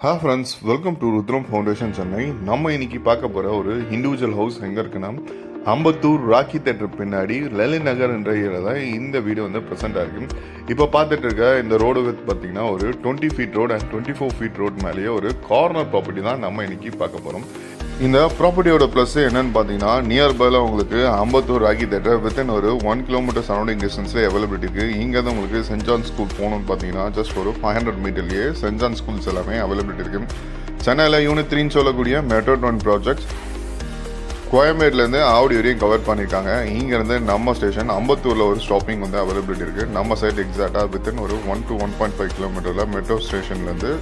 Friends, welcome to Rudram foundation Chennai. நம்ம இன்னைக்கு பார்க்க போகிற ஒரு இண்டிவிஜுவல் ஹவுஸ் எங்கே இருக்குன்னா அம்பத்தூர் ராக்கி தேட்டர் பின்னாடி லலித் நகர் என்ற ஏரியாவில் இந்த வீடு வந்து ப்ரெசென்ட்டாக இருக்குது. இப்போ பார்த்துட்டு இருக்க இந்த ரோடு வித் பார்த்தீங்கன்னா ஒரு 20 feet road and 24 feet road மேலேயே ஒரு கார்னர் ப்ராப்பர்ட்டி தான் நம்ம இன்னைக்கு பார்க்க போகிறோம். இந்த ப்ராப்பர்ட்டியோட ப்ளஸ் என்னன்னு பார்த்தீங்கன்னா, நியர்பைல உங்களுக்கு அம்பத்தூர் ராக்கி தேட்டர் வித்தின் ஒரு 1 கிலோமீட்டர் சரௌண்டிங் டிஸ்டன்ஸில் அவைலபிலிட்டி இருக்குது. இங்கேருந்து உங்களுக்கு சென்ட் ஜான் ஸ்கூல் போகணும்னு பார்த்தீங்கன்னா ஜஸ்ட் ஒரு 500 மீட்டர்லேயே சென்ட் ஜான் ஸ்கூல்ஸ் எல்லாமே அவைலபிலிட்டி இருக்குது. சென்னையில் யூனிட் 3 சொல்லக்கூடிய மெட்ரோ ட்ரெயின் ப்ராஜெக்ட்ஸ் கோயம்பேடுலேருந்து ஆவடி வரையும் கவர் பண்ணியிருக்காங்க. இங்கேருந்து நம்ம ஸ்டேஷன் அம்பத்தூரில் ஒரு ஸ்டாப்பிங் வந்து அவைலபிலிட்டி இருக்குது. நம்ம சைட் எக்ஸாக்டாக வித்தின் ஒரு 1 to 1.5 கிலோமீட்டரில் மெட்ரோ ஸ்டேஷன்லேருந்து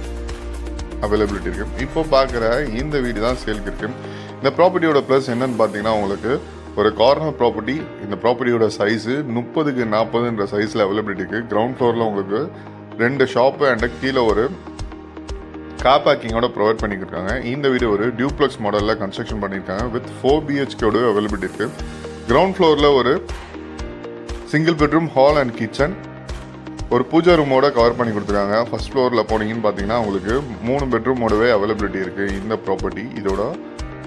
அவைலபிலிட்டி இருக்குது. இப்போ பார்க்குற இந்த வீடு தான் சேலுக்கு இருக்குது. இந்த ப்ராப்பர்ட்டியோட ப்ளஸ் என்னன்னு பார்த்தீங்கன்னா, உங்களுக்கு ஒரு கார்னர் ப்ராப்பர்ட்டி. இந்த ப்ராப்பர்ட்டியோட சைஸு 30x40 சைஸில் அவைலபிலிட்டி இருக்குது. கிரவுண்ட் ஃப்ளோரில் உங்களுக்கு 2 ஷாப்பு அண்ட் கீழே ஒரு கார் பார்க்கிங்கோட ப்ரொவைட் பண்ணியிருக்காங்க. இந்த வீடு ஒரு டியூப்ளெக்ஸ் மாடலில் கன்ஸ்ட்ரக்ஷன் பண்ணியிருக்காங்க வித் 4 BHKோட அவைலபிலிட்டி இருக்குது. கிரவுண்ட் ஃப்ளோரில் ஒரு single bedroom hall and kitchen, ஒரு பூஜா ரூமோட கவர் பண்ணி கொடுத்துருக்காங்க. ஃபர்ஸ்ட் ஃப்ளோரில் போனீங்கன்னு பார்த்தீங்கன்னா உங்களுக்கு 3 பெட்ரூமோடவே அவைலபிலிட்டி இருக்குது இந்த ப்ராப்பர்ட்டி. இதோட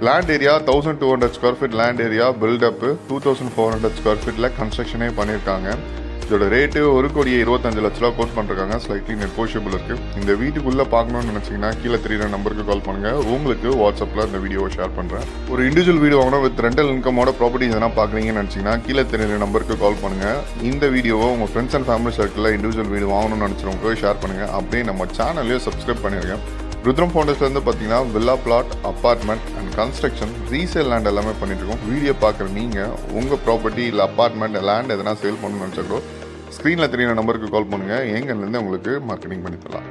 land area 1200 square feet land area, buildup 2400 square ஃபீட்டில் கன்ஸ்ட்ரக்ஷனே பண்ணியிருக்காங்க. இதோட ரேட்டு 1,25,00,000 கோட் பண்ணிருக்காங்க. ஸ்லைட்லி நெகோஷியபிள் இருக்குது. இந்த வீட்டுக்குள்ளே பார்க்கணும்னு நினச்சிங்கன்னா கீழே 3 நம்பருக்கு கால் பண்ணுங்கள். உங்களுக்கு வாட்ஸ்அப்பில் இந்த வீடியோவை ஷேர் பண்ணுறேன். ஒரு இண்டிவிஜுவல் வீடு வாங்கணும் வித் ரெண்டல் இன்கமோட ப்ராப்பர்ட்டி எதனா பார்க்குறீங்கன்னு நினச்சிங்கன்னா கீழே 3 நம்பருக்கு கால் பண்ணுங்கள். இந்த வீடியோவை உங்கள் ஃப்ரெண்ட்ஸ் அண்ட் ஃபேமிலி சர்க்கிளில் இண்டிவிஜுவல் வீடு வாங்கணும்னு நினச்சிருவங்க ஷேர் பண்ணுங்கள். அப்படியே நம்ம சேனல்லையும் சப்ஸ்கிரைப் பண்ணியிருக்கேன். ருத்ரம் ஃபவுண்டேஷன்லேருந்து பார்த்தீங்கன்னா villa plot, apartment and construction, resale land எல்லாமே பண்ணிட்டுருக்கோம். வீடியோ பார்க்குற நீங்கள் உங்கள் ப்ராப்பர்ட்டி இல்லை அப்பார்ட்மெண்ட் லேண்ட் எதனா சேல் பண்ணணும்னு நினச்சா கூட ஸ்க்ரீனில் 3 நம்பருக்கு கால் பண்ணுங்கள். எங்கேருந்து உங்களுக்கு மார்க்கெட்டிங் பண்ணி தரலாம்.